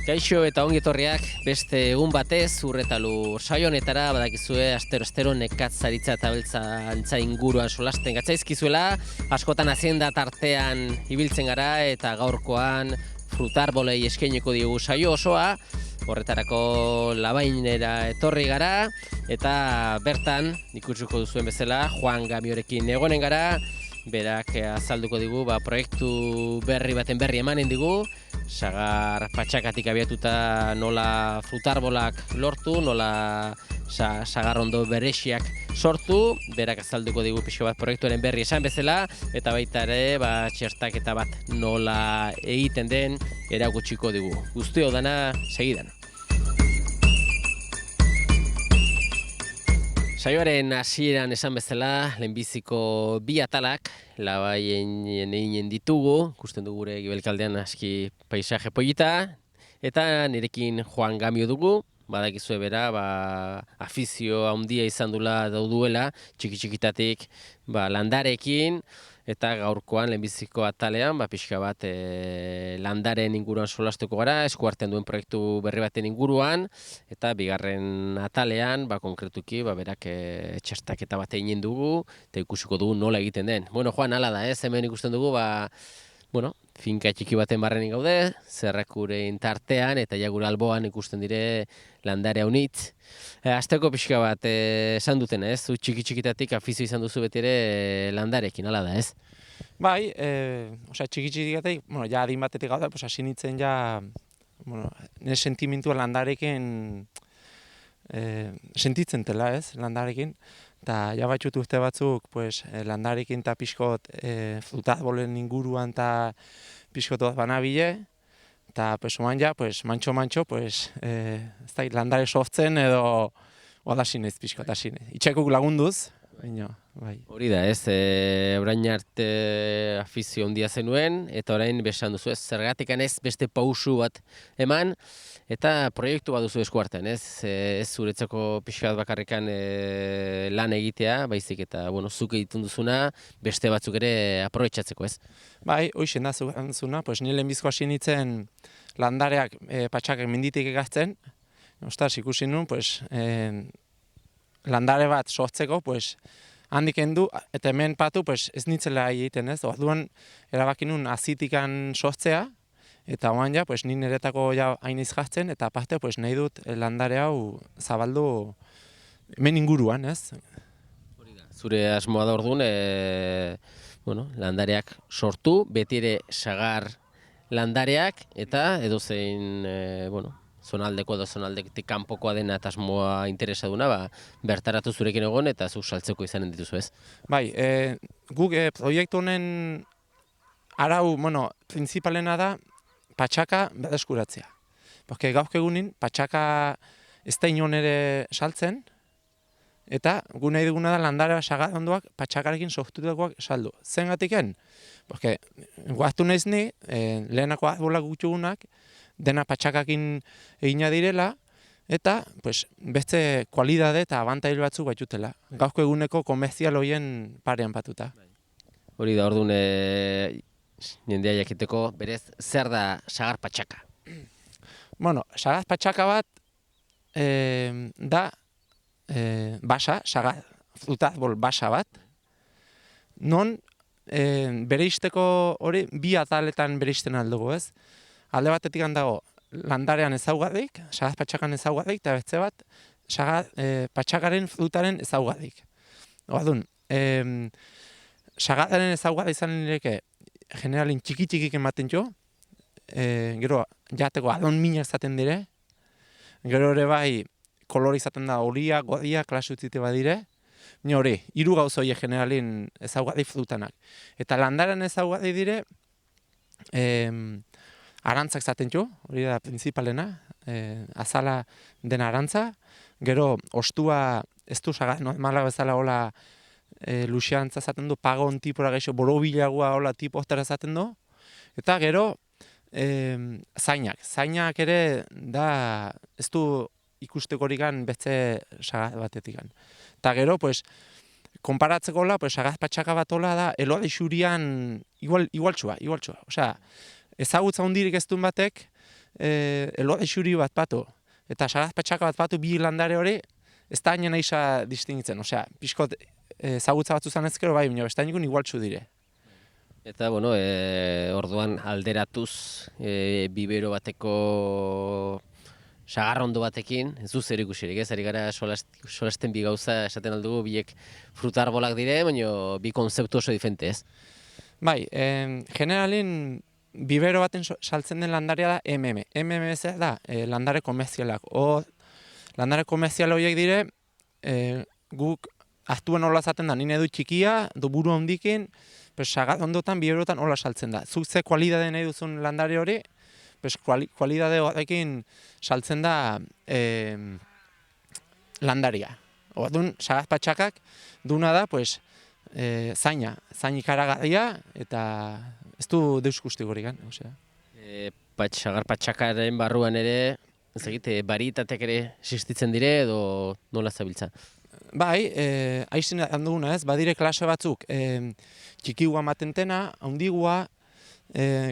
Kaixo eta ongi etorriak beste egun batez Urretalu saio honetara badakizue astero nekatzaritza eta abeltzaintza inguruan solasten gatzaizkizuela, askotan hazienda tartean ibiltzen gara eta gaurkoan frutarbolei eskainiko diogu saio osoa. Horretarako Labainera etorri gara eta bertan ikusiko duzuen bezala Juan Gamiorekin egonen gara. Berak azalduko digu proiektu berri baten berri emanen digu. Sagar patxakatik abiatuta nola frutarbolak lortu, nola sagarrondo beresiak sortu. Berak azalduko digu pixo bat proiektuaren berri esan bezala, eta baita ere txertaketa bat nola egiten den erakutsiko digu. Guztio dana segidan. Saioaren hasieran esan bezala, lehenbiziko bi atalak Labaien eginen ditugu, ikusten dugu gure gibelkaldean aski paisaje polita, eta nirekin Juan Gamio dugu, badakizue bera, afizio handia izan duela, txiki-txikitatik landarekin, eta gaurkoan lehenbiziko atalean, pixka bat landaren inguruan solastuko gara, eskuartean duen proiektu berri baten inguruan, eta bigarren atalean, konkretuki, berak txertaketa bat egin dugu, eta ikusiko dugu nola egiten den. Bueno, Juan, hala da, hemen ikusten dugu, finka txiki baten barrenik gaude, zerrakurein tartean, eta ja gure alboan ikusten dire landare haunitz. Azteko pixka bat esan duten, ez? Zu txiki-txikitatik afizio izan duzu beti ere landarekin, hala da, ez? Bai, txiki-txikitatik, ja adin batetik gauda, hasi nintzen ja, nire sentimentua landarekin sentitzen tela, ez, landarekin. Eta ja batxut urte batzuk, landarekin eta pixkot frutarbolen inguruan eta pixkot bat banabile. Eta oan ja, mantxo, ez da, landare sortzen edo odasin ez pixkot, asin. Itxekuk lagunduz, baina, bai. Hori da, ez, orain arte afizio handia zenuen, eta orain besan duzu ez, zergatikan ez beste pausu bat eman, eta proiektu bat duzu eskuartean, ez? Ez zuretzako pixkat bakarrikan lan egitea, baizik eta, zuk egiten duzuna, beste batzuk ere aprobetxatzeko, ez? Bai, hoixen da zuzuna, nire lehenbizko hasi nintzen landareak patxakak menditik egartzen, ostaz, ikusi nun, landare bat sortzeko, handik endu, eta hemen patu, ez nintzela egiten, ez? Orduan, erabaki nun azitikan sortzea, eta oan ja, ni niretako hain izjartzen, eta aparte, nahi dut landare hau zabaldu hemen inguruan, ez? Zure asmoa da orduan, landareak sortu, beti ere sagar landareak, eta edozein, zonaldeko edo zonaldetik kanpokoa dena eta asmoa interesaduna, bertaratu zurekin egon eta zuk saltzeko izanen dituzu, ez? Bai, guk proiektu honen arau, printzipalena da, patxaka bedeskuratzea. Gauk egunin, patxaka ez da inon ere saltzen, eta gu nahi duguna da landare sagarrondoak patxakarekin sortutakoak saldu. Zengatiken? Guaztu nahiz ni, lehenako arbolak gutxugunak, dena patxakakin egina direla, eta beste kualidade eta abantail batzuk baitutela. Gauzko eguneko komerzial horien parean batuta. Hori da, orduan, jendea jakiteko, berez, zer da sagar patxaka? Sagar patxaka bat da basa, sagar frutarbol basa bat, non bereizteko hori bi ataletan bereizten aldugu, ez? Alde batetik dago landarean ezaugarrik, sagar patxakan ezaugarrik, eta beste bat sagar patxakaren frutaren ezaugarrik. Orduan, sagararen ezaugarri izan nireke generalin txiki-txikik ematen jo, gero jateko adon minak zaten dire, gero ere bai kolor izaten da horia, gorria, klasutzite badire, hori, hiru gauza horiek generalin ezaugarri frutanak. Eta landaren ezaugarri dire, arantzak zaten jo, hori da printzipalena, azala dena arantza, gero ostua ez du sagar normala bezala hola luxiantza zaten du, pagon tipora gaixo, borobilagoa hola tipo ostera zaten du, eta gero zainak ere da ez du ikustekorikan beste sagar batetik. Eta gero, konparatzeko hola, sagar patxaka bat hola da, elore xurian igualtxua. Osea, ezagutza hundirik ez duen batek, elore xuri bat batu, eta sagaz patxaka bat batu bi landare hori, ez da hainen eixa distingitzen, osea, pixkot ezagutza batzu zanezkero bai, baina bestainikun igualtzu dire. Eta, bueno, orduan alderatuz bibero bateko sagarrondo batekin, ez du zer ikusirik, ez? Ari gara solasten bi gauza esaten aldugu, biek frutarbolak dire, baina bi konzeptu oso diferente, ez? Bai, generalin bibero baten saltzen den landarea da MM. MM ez da landare komerzialak. Landare komerzial horiek dire, guk aztuen hola zaten da, nire du txikia, du buru handikin, sagarrondotan, biberotan hola saltzen da. Zuk ze kualidade nahi duzun landare hori, kualidade horrekin saltzen da landaria. Orduan, sagaz patxakak duna da, zaina ikaragarria eta ez du deus guztikorik. Osea. Sagar patxakaren barruan ere, ez egite, baritatek ere existitzen dire edo nola zabiltza? Bai, haizin handuguna ez, badire klase batzuk, txikigua matentena, handigua,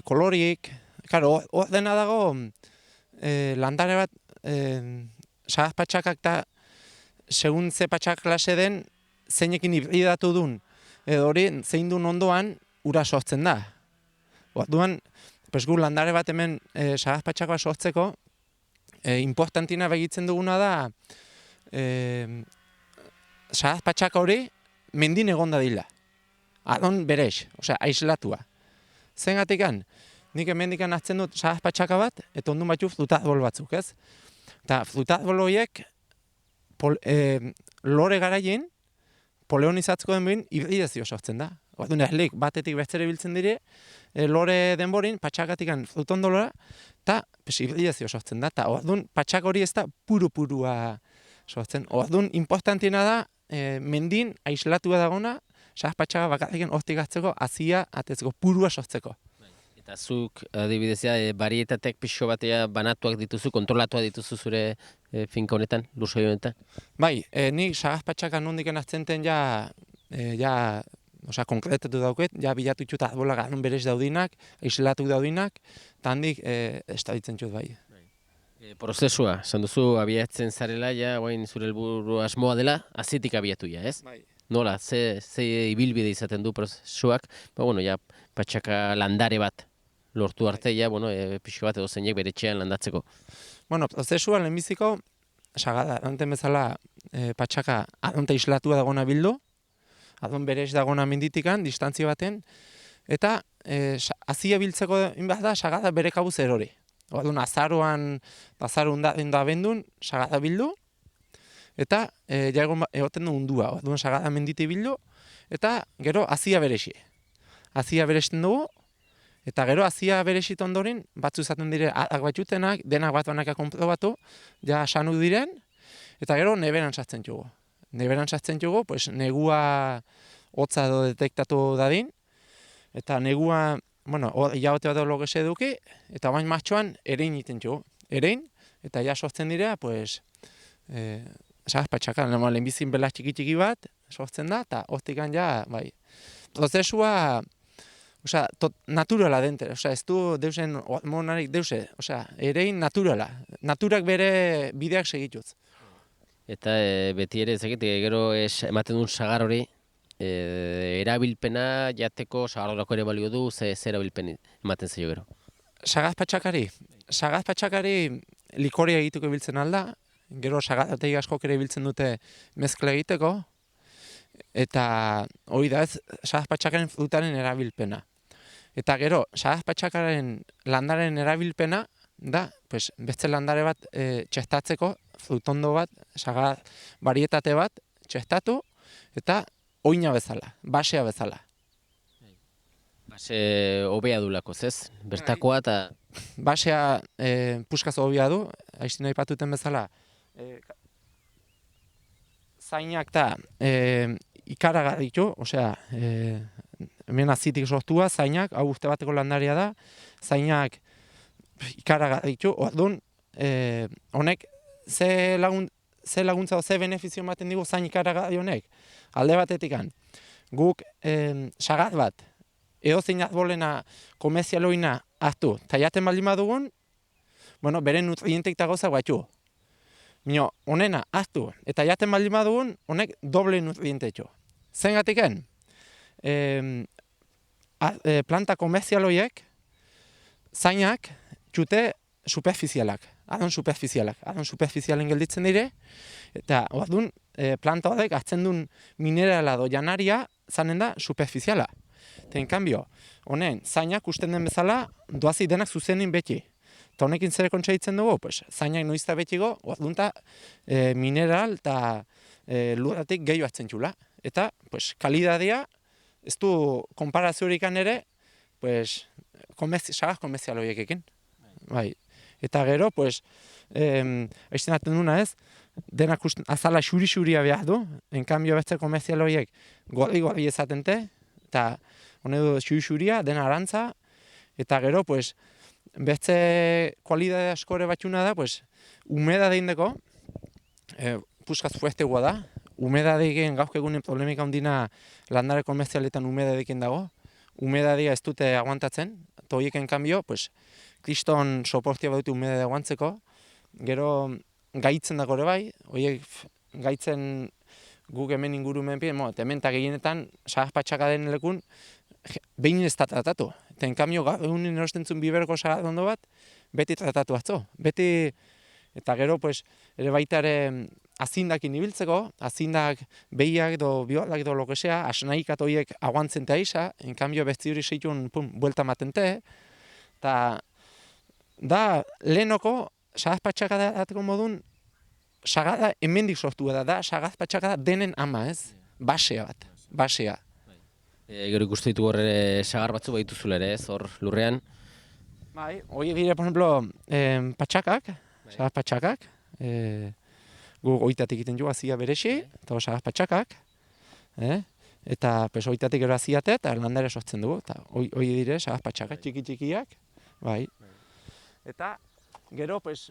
kolorik, karo, hor dena dago, landare bat, sagaz patxakak da, segun ze patxak klase den, zeinekin hibridatu dun, edo hori, zein dun ondoan, ura sortzen da. Orduan, gu landare bat hemen sagaz patxakoa sortzeko, importantina begitzen duguna da, sagaz patxaka hori mendin egonda dila. Adon berez, osea, aislatua. Zengatikan, nik hemendikan hartzen dut sagaz patxaka bat, eta ondun batzu flutazbol batzuk, ez? Eta flutazbol horiek lore garaien, poleonizatzko den behin, hibridazio sortzen da. Orduan erlik batetik bestere biltzen dire, lore denborin, patxakatikan flutondolora, eta hibridazio sortzen da. Eta orduan patxak hori ez da purua sortzen. Orduan importantiena da, mendin aislatua dagona, sagaz patxaka bakarriken hortik hartzeko, azia atetzeko, purua sortzeko. Eta zuk, adibidezia, barietatek pixo batea banatuak dituzu, kontrolatuak dituzu zure finka honetan, lursoi honetan? Bai, nik sagaz patxaka nondiken hartzenten konkretatu dauket, bilatu itxut azbolak adun berez daudinak, aislatu daudinak, eta handik estaditzen txut bai. Prozesua, esan duzu, abiatzen zarela, guain zure helburu asmoa dela, azitik abiatu ez? Bai. Nola, ze ibilbide izaten du prozesuak, patxaka landare bat lortu arte, pixo bat edo zeinek bere etxean landatzeko. Prozesua lehenbiziko, sagada, anten bezala patxaka adonta islatua dagona bildu, adon berez dagona menditikan, distantzia baten, eta azia biltzeko inbaz da, sagada bere kabuz erori. Orduan, azarun da bendun, sagada bildu, eta egoten du undua. Orduan, sagada menditi bildu, eta gero azia berexi. Azia berexten dugu, eta gero azia berexit ondoren, batzu izaten dire adak batxutenak, denak bat banaka konprobatu, sanu diren, eta gero neberan sartzen dugu. Neberan sartzen dugu, negua hotza edo detektatu dadin, eta negua, jabote bat logese eduki, eta bain matxoan erein iten dugu. Erein, eta sortzen dira, sagaz patxaka, lehenbizin bela txiki bat, sortzen da, eta hortikan bai. Prozesua, naturala dente, ez du deusen hormonarik deuse, erein naturala. Naturak bere bideak segituz. Eta beti ere, gero ematen duen sagar hori, erabilpena jateko sagarrorako ere balio du, ze erabilpen ematen zaio gero? Sagaz patxakari likoria egiteko biltzen alda, gero sagatei askok ere biltzen dute mezkla egiteko, eta hori da ez, sagaz patxakaren frutaren erabilpena. Eta gero, sagaz patxakaren landaren erabilpena da, beste landare bat txestatzeko, frutondo bat, sagaz barietate bat, txestatu, eta oina bezala, basea bezala. Base hobea du lakoz, ez? Bertakoa eta... Basea puskazo hobea du, haiztin aipatuten bezala, zainak da ikaragarri ditu, hemen azitik sortua, zainak, hau uste bateko landaria da, zainak ikaragarri ditu, orduan, honek, ze laguntza, ze benefizio ematen digu zain ikaragarri honek, alde batetikan, guk sagaz bat, edo zein azbolena komerzialoina hartu, eta jaten baldin badugun, bueno, bere nutrientek eta gauza batu. Mino, honena, aztu, eta jaten baldin badugun, honek doble nutrientetxo. Zengatiken, planta komerzialoiek, zainak, txute superfizialak, adon superfizialen gelditzen dire, eta orduan, planta horrek hartzen duen minerala do janaria zanen da superfiziala. Eta en cambio, honen, zainak usten den bezala, doazi denak zuzenin beti. Eta honekin zer kontsaitzen dugu, pues, zainak noizta betigo, orduan mineral eta lurratik gehiago hartzen txula. Eta, pues, kalidadea, ez du konparaziorik ere, pues, sagaz komerzial horiekekin. Bai. Eta gero, pues, aizenaten duna ez, denak azala xuri-xuria behar du, en cambio beste komerzial horiek gorri ezatente, eta hone du xuri-xuria, dena arantza, eta gero, pues, beste kualidade askore batxuna da, pues, humedade indeko, puskaz fuestegua da, humedadeiken gauzk egunen problemika handina landare komerzialetan humedadeiken dago, humedadea ez dute aguantatzen, eta horieken kanbio, pues, kriston soportia badute humedadea aguantzeko, gero gaitzen dago ere bai, horiek gaitzen guk hemen ingurumen pien, hemen eta gehienetan sagaz-patxaka den lekun, behin ez da tratatu. Eta enkamio, egunin erostentzun biberko sagaz ondo bat, beti tratatu atzo. Beti, eta gero, pues, ere baita ere azindakin ibiltzeko, azindak behiak do biolak do lokesea, asnaikat horiek aguantzen eta isa, enkamio besti hori seitun, buelta matente, eta da lehenoko sagaz-patxaka dateko modun, sagada hemendik sortu da sagaz-patxaka denen ama ez, basea bat, basea. Gero ikustu ditugu horre sagar batzu badituzula ere, ez, hor lurrean. Bai, hori dire, por ejemplo, patxakak, sagaz-patxakak, gu oitatik egiten jo azia beresi, eta sagaz-patxakak, eta pues, oitatik gero aziate, eta landare sortzen dugu, eta hori dire, sagaz-patxakak, txiki-txikiak, bai. Eta gero, pues,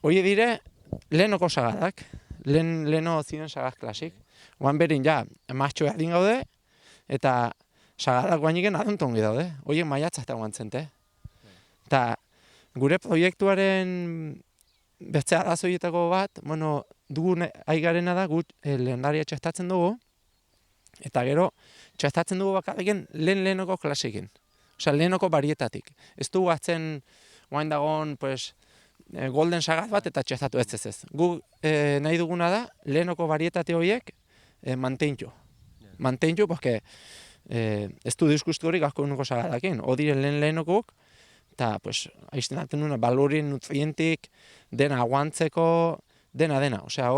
hori dire, lehenoko sagadak, leheno ziren sagaz klasik. Oan berin, ja, maatxo erdin gaude, eta sagadak guainiken adontongi daude. Horiek maiatzak eta guantzente. Eta gure proiektuaren bertze arazoietako bat, bueno, dugun aigarena da, gut lehendaria txestatzen dugu, eta gero txestatzen dugu bakarriken lehenoko klasikin. Osea, lehenoko barietatik. Ez dugu atzen guain dagoen, pues, golden sagaz bat eta txestatu ez. Gu nahi duguna da, lehenoko barietate horiek mantentxo. Mantentxo, porque ez du diskustu hori gazko unoko sagadakin. Odire lehenokok, eta, pues, aizten daten duna, balorien nutrientik, dena aguantzeko, dena. Osea,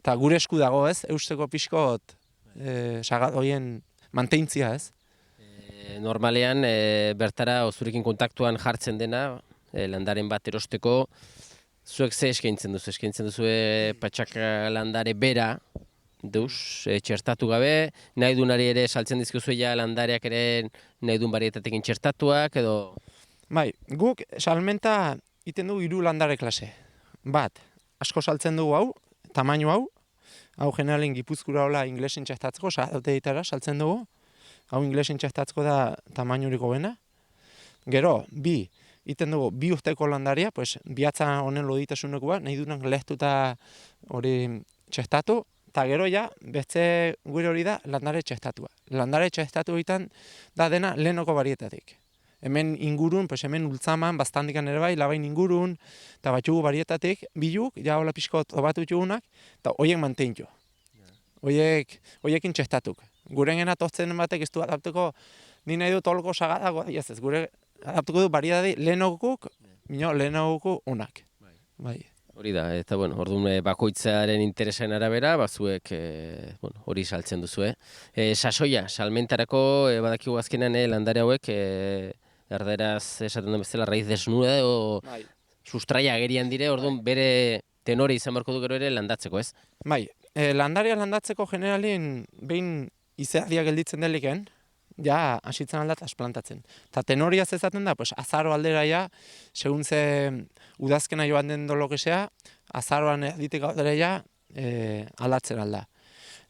eta gure esku dago ez, eusteko pixkot sagaz horien mantentzia ez. Normalean, bertara ozurekin kontaktuan jartzen dena, landaren bat erosteko, zuek ze eskaintzen duzu? Eskaintzen duzu patxaka landare bera, txertatu gabe, nahi dunari ere saltzen dizkizu ja landareak ere nahi duen barietatekin txertatuak, edo... Bai, guk salmenta iten dugu 3 landare klase. Bat, asko saltzen dugu hau, tamaino hau generalin Gipuzkura hola inglesen txertatzeko, sadaute ditara saltzen dugu, hau inglesen txertatzeko da tamainuriko bena. Gero, iten dugu 2 urteko landaria, pues, bihatza honen loditasuneko bat, nahi duenak lehtuta hori txertatu, eta gero ja, beste gure hori da landare txertatua. Landare txertatu egiten da dena lehenoko barietatik. Hemen ingurun, pues, hemen ultzaman, bastandikan ere bai, labain ingurun, eta batxugu barietatik, biluk, ja hola pixko trobatu txugunak, eta horiek mantentxo. Horiekin txertatuk. Guren gena tortzen batek ez du adaptuko, ni nahi dut holko sagadago, ez, gure adaptuko du barietati lehenokuk, lehenokuk onak. Bai. Hori da, eta bueno, orduan bakoitzaren interesaren arabera, bazuek hori saltzen duzu. Sasoia, salmentarako badakigu azkenean landare hauek, erderaz esaten den bezala raiz desnuda, o sustraia agerian dire, orduan bere tenore izan barko du gero ere landatzeko, ez? Bai, landaria landatzeko generalin behin izeadia gelditzen deliken, ja hasitzen alda trasplantatzen. Eta tenoria zezaten da, pues, azaro aldera ja, segun ze udazkena joan den dolokesea, azaroan erditik aldera ja aldatzen alda.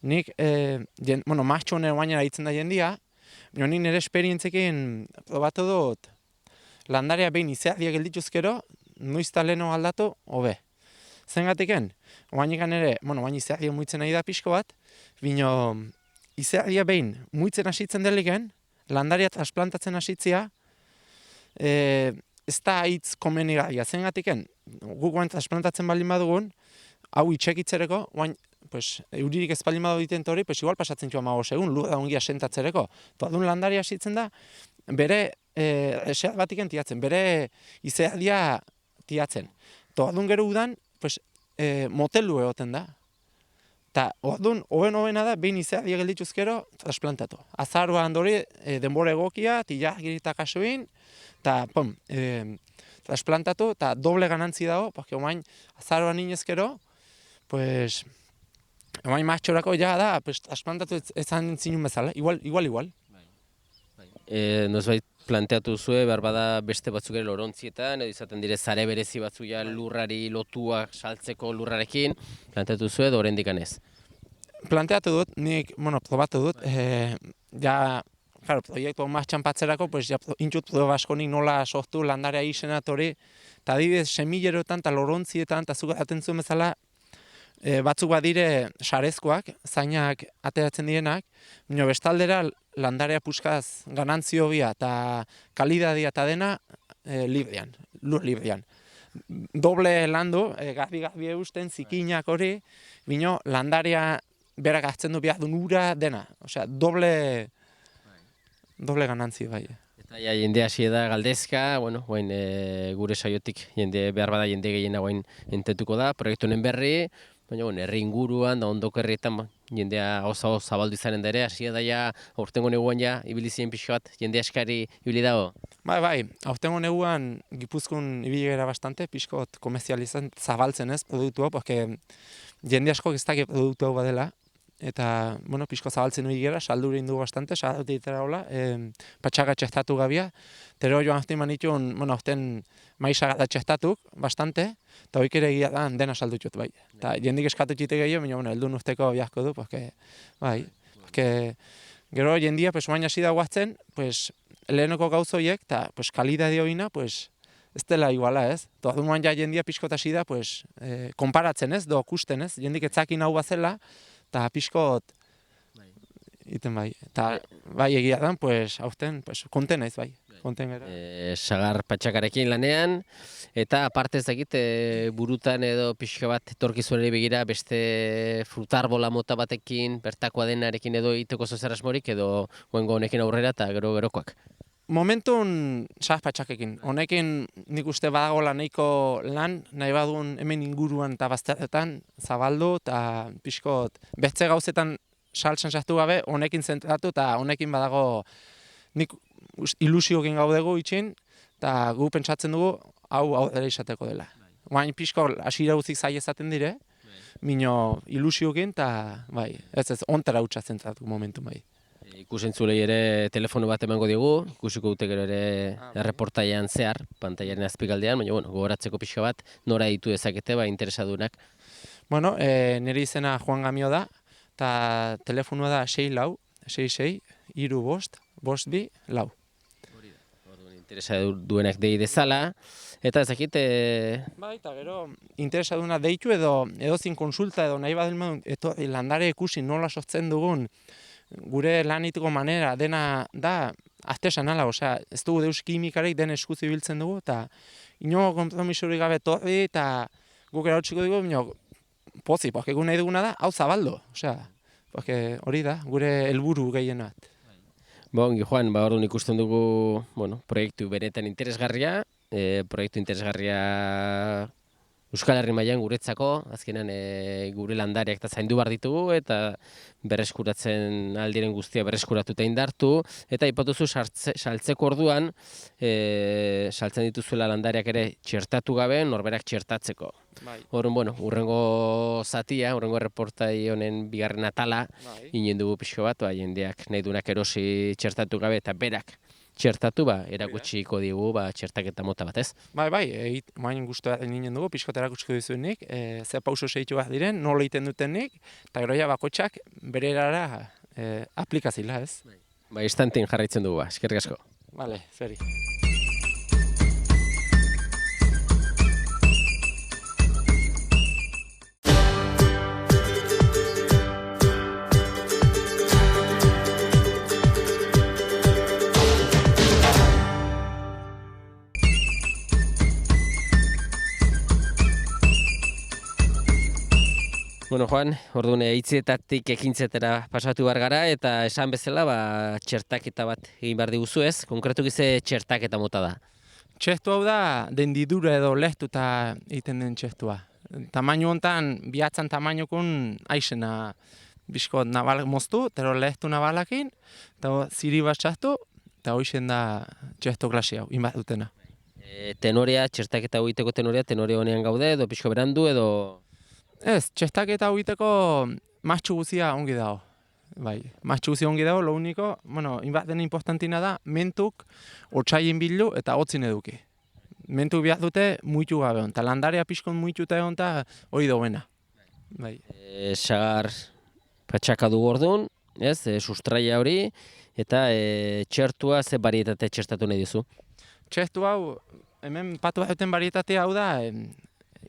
Nik, maatxo honen guainera hitzen da jendia, Ni nire esperientzekin probatu dut, landarea behin izealdia geldituzkero, noizta leheno aldatu, hobe. Zengatiken, oainekan ere, oain izealdia muitzen nahi da pixko bat, bino izealdia behin muitzen hasitzen deliken, landaria trasplantatzen hasitzia, ez da hitz komenigarria. Zengatiken, guk guain trasplantatzen baldin badugun, hau itxekitzereko, guain, pues, euririk ez baldin badu diten hori, pues igual pasatzen joan 15 egun, lurra ongi asentatzereko. Toadun landaria hasitzen da, bere eseat batiken tiatzen, bere izealdia tiatzen. Toadun gero udan, pues, motelu egoten da. Ta, orduan, hobena da, behin izealdia geldituzkero, trasplantatu. Azarua handori, denbora egokia, tila girita kasuin, eta, trasplantatu, eta doble ganantzi dago, porque oain, azarua ninezkero, pues, oain matxorako ja da, pues, trasplantatu ezan zinun bezala, igual. Nozbait planteatu zue, behar bada beste batzuk ere lorontzietan, edo izaten dire zare berezi batzu ja lurrari lotuak saltzeko lurrarekin, planteatu zue, edo oraindik ez? Planteatu dut, nik, probatu dut, proiektu martxan patzerako, pues, intxut proba askonik nola sortu landarea izenat hori, eta adibidez, semilerotan eta lorontzietan, eta zuk aten zuen bezala, batzuk badire sarezkoak, zainak ateratzen direnak, baina bestaldera landarea puskaz ganantzio bia eta kalidadia eta dena lur librean. Doble landu, garbi eusten, zikinak hori, baina landarea berak hartzen du behar duen ura dena. Osea, doble ganantzio bai. Eta ja, jende hasi da galdezka, guain gure saiotik behar bada jende gehiena guain entetuko da, proiektu honen berri, baina herri inguruan da ondoko herrietan jendea oso zabaldu izanen da ere, hasi da ja aurtengo neguan ja ibili ziren pixka bat, jende askari ibili dago? Bai, aurtengo neguan Gipuzkoan ibili gara bastante, pixkot komerzializan zabaltzen ez produktua, porque jende asko ez dakit produktu hau badela, eta, pixko zabaltzen hori gara, saldu egin dugu bastante, saldu ditera hola, patxaga txestatu gabia, tero joan azten manitun, azten maizaga txestatuk, bastante, eta hoik ere egia da, dena saldu txut, bai. Eta jendik eskatu txite gehiago, baina, eldun usteko biazko du, bai, gero jendia, oain hasi da guatzen, lehenoko gauzoiek, eta kalidade hoina, ez dela iguala, ez? Toadun moan ja jendia pixkot hasi da, konparatzen ez, do kusten ez, jendik etzakin hau bazela, eta pixkot iten bai. Eta bai egia da, aurten, konten naiz bai. Konten gara. Sagar patxakarekin lanean, eta aparte ez dakit burutan edo pixka bat etorkizunari begira beste frutarbola mota batekin, bertakoa denarekin edo iteko zozer asmorik, edo goengo honekin aurrera eta gerokoak. Momentun sagar patxakekin. Honekin nik uste badagoela nahiko lan, nahi badun hemen inguruan eta bazterretan zabaldu, eta pixkot bertze gauzetan saltzen sartu gabe, honekin zentratu, eta honekin badago nik ilusiokin gaudegu itxin, eta gu pentsatzen dugu hau dela izateko dela. Baina pixko hasiera guztik zai ezaten dire, mino ilusiokin, eta bai, ez ontara hutsa zentratu momentu bai. Ikusentzulei ere telefono bat emango digu, ikusiko dute gero ere erreportaian zehar, pantaiaren azpikaldean, baina gogoratzeko pixka bat, nora ditu dezakete, interesadunak. Nire izena Juan Gamio da, eta telefonoa da 6-4 Interesaduenak dei dezala, eta ezakit... Bai, eta gero, interesaduna deitu edo zin konsulta edo nahi badelman, landare ikusi nola sortzen dugun, gure lanituko manera dena da artesanala, osea, ez dugu deus kimikarik den eskuzi biltzen dugu, eta ino konpromisorik gabe torri, eta guk erautziko dugu, pozi, porque gu nahi duguna da, hau zabaldo, osea, hori da, gure helburu gehienat. Ongi, Juan, orduan ikusten dugu, proiektu benetan interesgarria, proiektu interesgarria Euskal Herri mailan guretzako, azkenan gure landareak eta zaindu behar ditugu, eta berreskuratzen aldiren guztia berreskuratuta indartu, eta ipatuzu saltzeko orduan, saltzen dituzuela landareak ere txertatu gabe, norberak txertatzeko. Horren, urrengo zatia, urrengo erreportai honen bigarren atala, inen dugu pixko bat, jendeak nahi duenak erosi txertatu gabe, eta berak txertatu, erakutsiko digu, txertaketa mota bat, ez? Bai, main guztua ninen dugu, pixkot erakutsiko dizuenik, ze pauso segitu bat diren, nola egiten dutenik, eta gero ja bakotxak bere erara aplikazila, ez? Ba, instantin jarraitzen dugu, eskerrik asko. Vale, zeri. Bueno, Juan, orduan hitzietatik ekintzetera pasatu behar gara, eta esan bezala, txertaketa bat egin behar diguzu ez? Konkretu gize txertaketa mota da. Txestu hau da, dendidura edo lehtuta egiten den txestua. Tamaino hontan, bihatzan tamainokun aixena bizkot nabalak moztu, tero lehtu nabalakin, eta ziri bat txastu, eta hoixen da txestu klase hau, inbat dutena. Tenorea, txertaketa hau egiteko tenore honean gaude, edo pixko berandu, edo... Ez, txestaketa hau egiteko mastxu guzia ongi dago. Bai, mastxu guzia ongi dago, lo único, bueno, inbat dena importantina da, mentuk otsaien bilu eta hotzin eduki. Mentuk behar dute muitu gabe hon, eta landarea pixkon muituta egon eta hori dauena. Bai. Sagar patxaka du orduan, ez, sustraia hori, eta txertua ze barietate txertatu nahi dizu? Txestu hau, hemen patu bat duten varietatea hau da,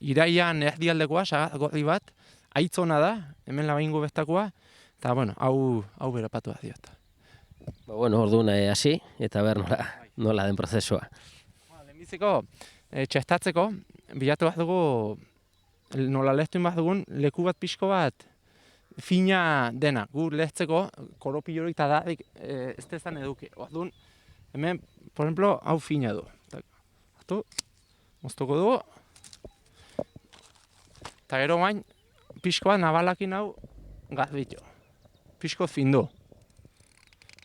iraian erdialdekoa, sagar gorri bat, aitzona da, hemen labaingo bestakoa, eta bueno, hau bera patu bat diot. Ba, bueno, orduan hasi, eta ber nola den prozesua. Lehenbiziko, txestatzeko, bilatu bat dugu, nola lehtuin bat dugun, leku bat pixko bat, fina dena, gu lehtzeko, koropillorik eta dadik ez dezan eduki. Orduan, hemen, por ejemplo, hau fina du. Hartu, moztuko dugu, eta gero bain, pixko bat nabalakin hau gazbitu. Pixko findu.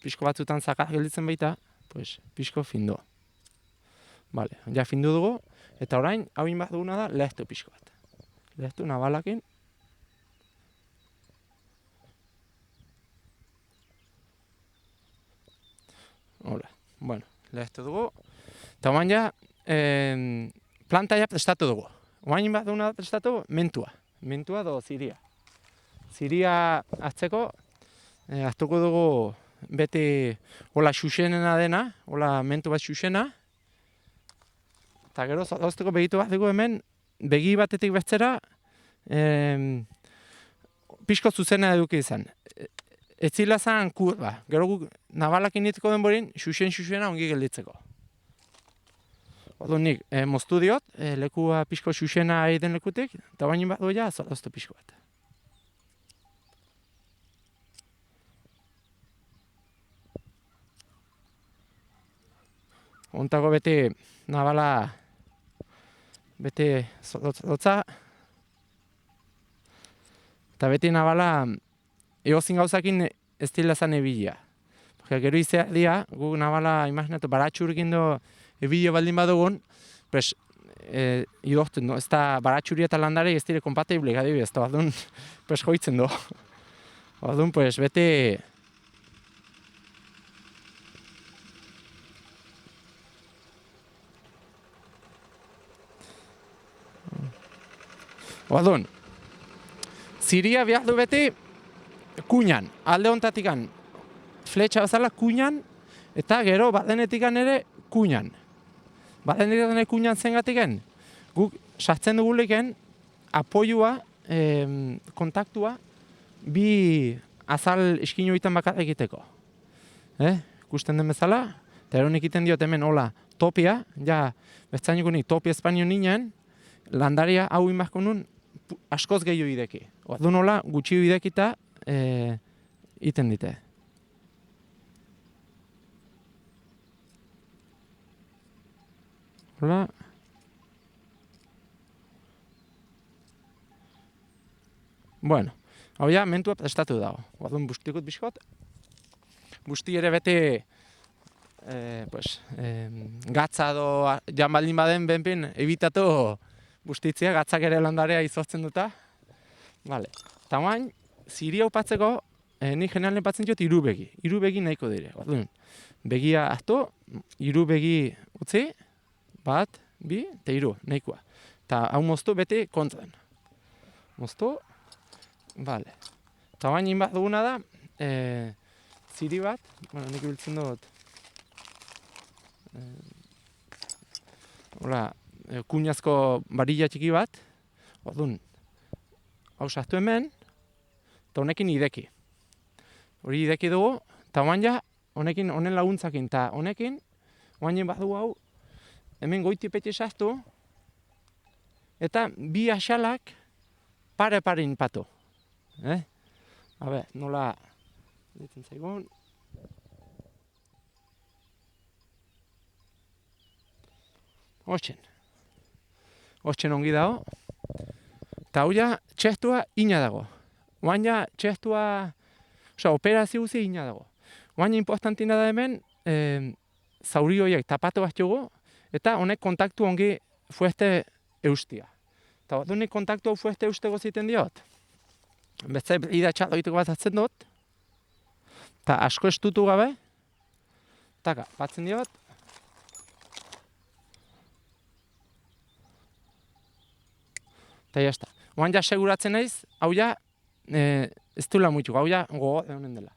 Pixko batzutan zakar gelditzen baita, pues, pixko findu. Vale, ja findu dugu, eta orain, hau inbat duguna da, lehtu pixko bat. Lehtu nabalakin. Hola, bueno, lehtu dugu. Eta orain ja, planta ja prestatu dugu. Orain bat duguna prestatu, mentua. Mentua do ziria. Ziria hartzeko, hartuko dugu beti hola xuxenena dena, hola mentu bat xuxena. Eta gero zauzteko begitu bat dugu hemen, begi batetik bestzera, pixko zuzena eduki izan. Ez zila zan kurba. Gero guk nabalakin nitiko denborin, xuxena ongi gelditzeko. Orduan nik moztu diot, lekua pixko xuxena egiten lekutik, eta bainin bat doia zauztu pixko bat. Ontako beti nabala, beti lotza, eta beti nabala egozin gauzakin ez dila zan ebilia. Gero izea dia, guk nabala imaginatu baratxurikin do ebilio baldin badugun, pues, idortu, no? Ez da baratxuri eta landare ez dire kompatiblik, adibidez, eta badun, pues, joitzen du. Badun, pues, beti... Badun, ziria behar du beti kuñan, alde hontatikan, fletxa bezala kuñan, eta gero badenetikan ere kuñan. Badenetikan ere kuñan zengatiken, guk sartzen duguliken apoiua, kontaktua, bi azal iskinu egiten bakat egiteko. Ikusten den bezala, eta eronik egiten diot hemen hola topia, ja, beztainuko nik topia espainio ninen, landaria hau inbazko nun askoz gehiago ideki. Orduan hola gutxi idekita iten dite. Hola. Bueno, hau ja mentua prestatu dago. Orduan bustikut bizkot. Busti ere beti gatza do jan baldin baden benpin ebitatu bustitzea, gatzak ere landarea izortzen duta. Vale. Eta oain, ziria upatzeko, nik generalen patzen diot irubegi. Irubegi nahiko dire. Orduan, begia hartu, irubegi utzi, bat, bi, eta iru, nahikoa. Eta hau moztu beti kontran. Moztu, vale. Eta oain inbat duguna da, ziri bat, bueno, nik ibiltzen dut, hola, kuñazko barilla txiki bat, orduan, hau sartu hemen, eta honekin ideki. Hori ideki dugu, eta honekin, honen laguntzakin, eta honekin, oainen bat dugu hau, hemen goitipetxe sartu, eta bi axalak pare-parein patu. Nola ditzen zaigun. Hortzen ongi dago. Eta hau ja, txestua ina dago. Oain ja, txestua, operazio guzi ina dago. Oain importantina da hemen, zauri horiek tapatu bat jugu, eta honek kontaktu ongi fuerte eustia. Eta honek kontaktu hau fuerte eusteko ziten diot. Beste ida txaloiteko bat atzen dut, eta asko estutu gabe, taka, batzen diot, eta jazta. Oan ja seguratzen naiz, hau ja, ez duela muitu, hau ja gogo egonen dela.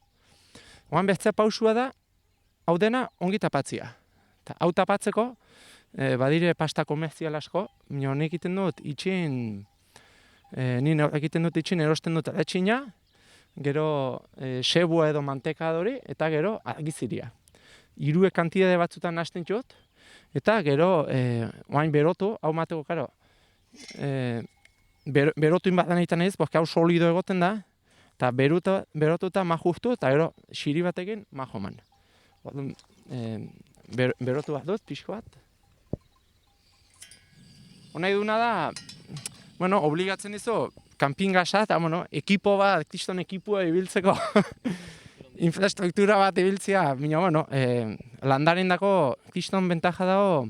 Oan beste pausua da, hau dena ongi tapatzia. Eta hau tapatzeko, badire pasta komerzial asko, nik egiten dut itxin, erosten dut etxina, gero sebua edo mantekadori, eta gero argiziria. Hirue kantidade batzutan nahasten txot, eta gero oain berotu, hau mateko, karo, berotu inbat da nahitan ez, hau solido egoten da, eta berotuta majustu, eta gero xiri batekin majoman. Berotu bat dut, pixko bat. Honai duna da, obligatzen dizu, kanpingasa, eta ekipo bat, kriston ekipua ibiltzeko, infrastruktura bat ibiltzea, landaren dako kriston bentaja dago,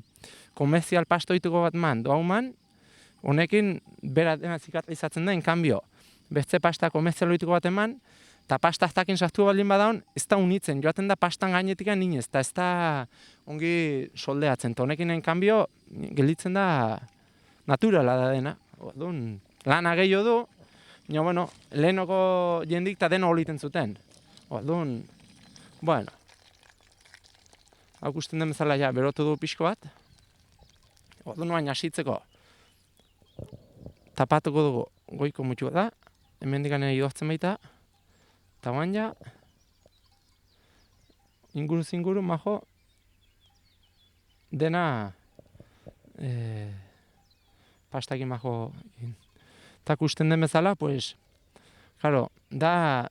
komerzial pastoituko bat man, doa man, honekin bera dena zikatlizatzen da, enkanbio, beste pasta komerzialoituko bat eman, eta pasta aztakin sartu baldin badaun, ez da unitzen, joaten da pastan gainetik ninez, eta ez da ongi soldeatzen, eta honekin enkanbio, gelditzen da naturala da dena. Lana gehiago du, lehenoko jendik eta deno oliten zuten. Hau gusten den bezala ja, berotu du pixko bat. Baina hasitzeko tapatuko dugu goiko mutxua da, hemendik anera idortzen baita, eta bain ja, inguru majo, dena pastakin majo. Eta kusten den bezala, da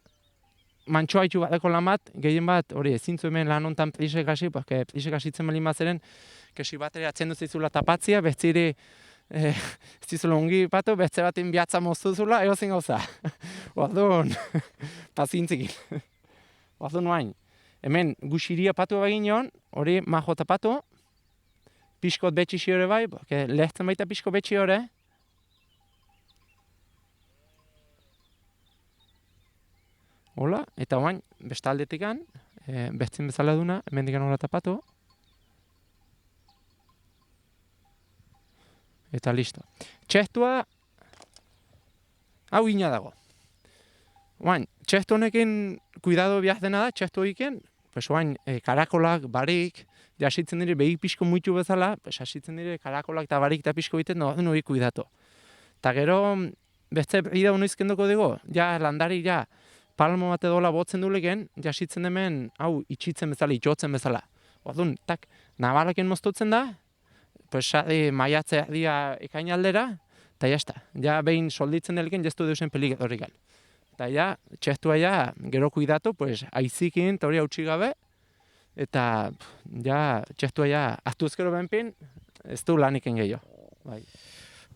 mantxoa itxu bateko lan bat, gehien bat, hori ezintzu hemen lan hontan plisek hasi, plisek hasitzen balin bat zeren, kesi bat ere atzen duzizula tapatzia, betziri ez dizula ongi patu, betze batin biatza moztuzula, egozin gauza. Orduan, pazintzikin. Orduan oain, hemen guxiria patu bagin joan, hori majo tapatu, pixkot betxixi hori bai, lehtzen baita pixko betxi hori. Hola, eta oain, besta aldetikan, bestin bezala duna, hemen dikan hori tapatu. Eta listo. Txestua, hau ina dago. Oain, txestu honekin kuidado bihaz dena da, txestu hoiken, oain, karakolak, barik, jasitzen dire behi pixko muitu bezala, jasitzen dire karakolak eta barik eta pixko biten, no hori kuidatu. Eta gero, beste ida hono izkendoko dugu, ja landari, ja, palmo bat edola botzen duleken, jasitzen hemen, hau, itxitzen bezala, itxotzen bezala. Orduan, tak, nabalaken moztutzen da, maiatzea dia ekain aldera, eta jazta, ja behin solditzen deleken, jaztu deusen pelik horrik gal. Eta ja, txestua ja, gero kuidatu, aizikin, eta hori hautsi gabe, eta ja, txestua ja, aztu ezkero benpin, ez du laniken gehiago. Bai.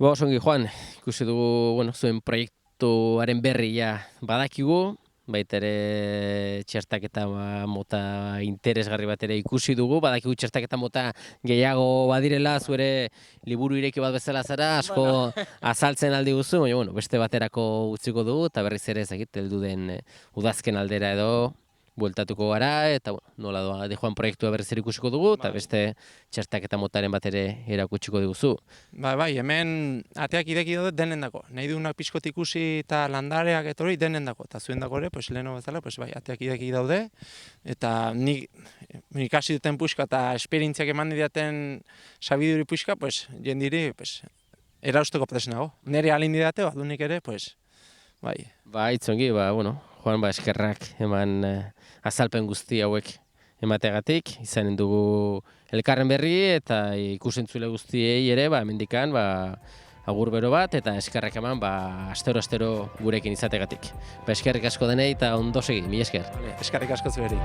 Osongi, Juan, ikusi dugu, zuen proiektuaren berri ja badakigu, baita ere txertaketa mota interesgarri bat ere ikusi dugu, badakigu txertaketa mota gehiago badirela, zuere liburu ireki bat bezala zara, asko azaltzen aldi guzu, baina beste baterako utziko dugu, eta berriz ere ezagit, heldu den udazken aldera edo, bueltatuko gara, eta nola doa Dijoan proiektua berriz ere ikusiko dugu, eta beste txertaketa motaren bat ere erakutsiko diguzu. Bai, hemen ateak ideki daude denendako. Nahi duenak pixkot ikusi eta landareak eta hori denendako. Eta zuen dago ere, leheno bezala, bai, ateak ideki daude. Eta nik ikasi duten puxka eta esperientziak eman didaten sabiduri puxka, jendiri, erausteko presnago. Nire alin didate, adunik ere, bai. Itzongi, Joan, eskerrak eman azalpen guzti hauek emateagatik, izanen dugu elkarren berri eta ikusentzule guztiei ere, hemendikan, agur bero bat eta eskerrak eman, astero gurekin izategatik. Eskerrik asko denei eta ondo segi, mila esker. Eskerrik asko zuheri.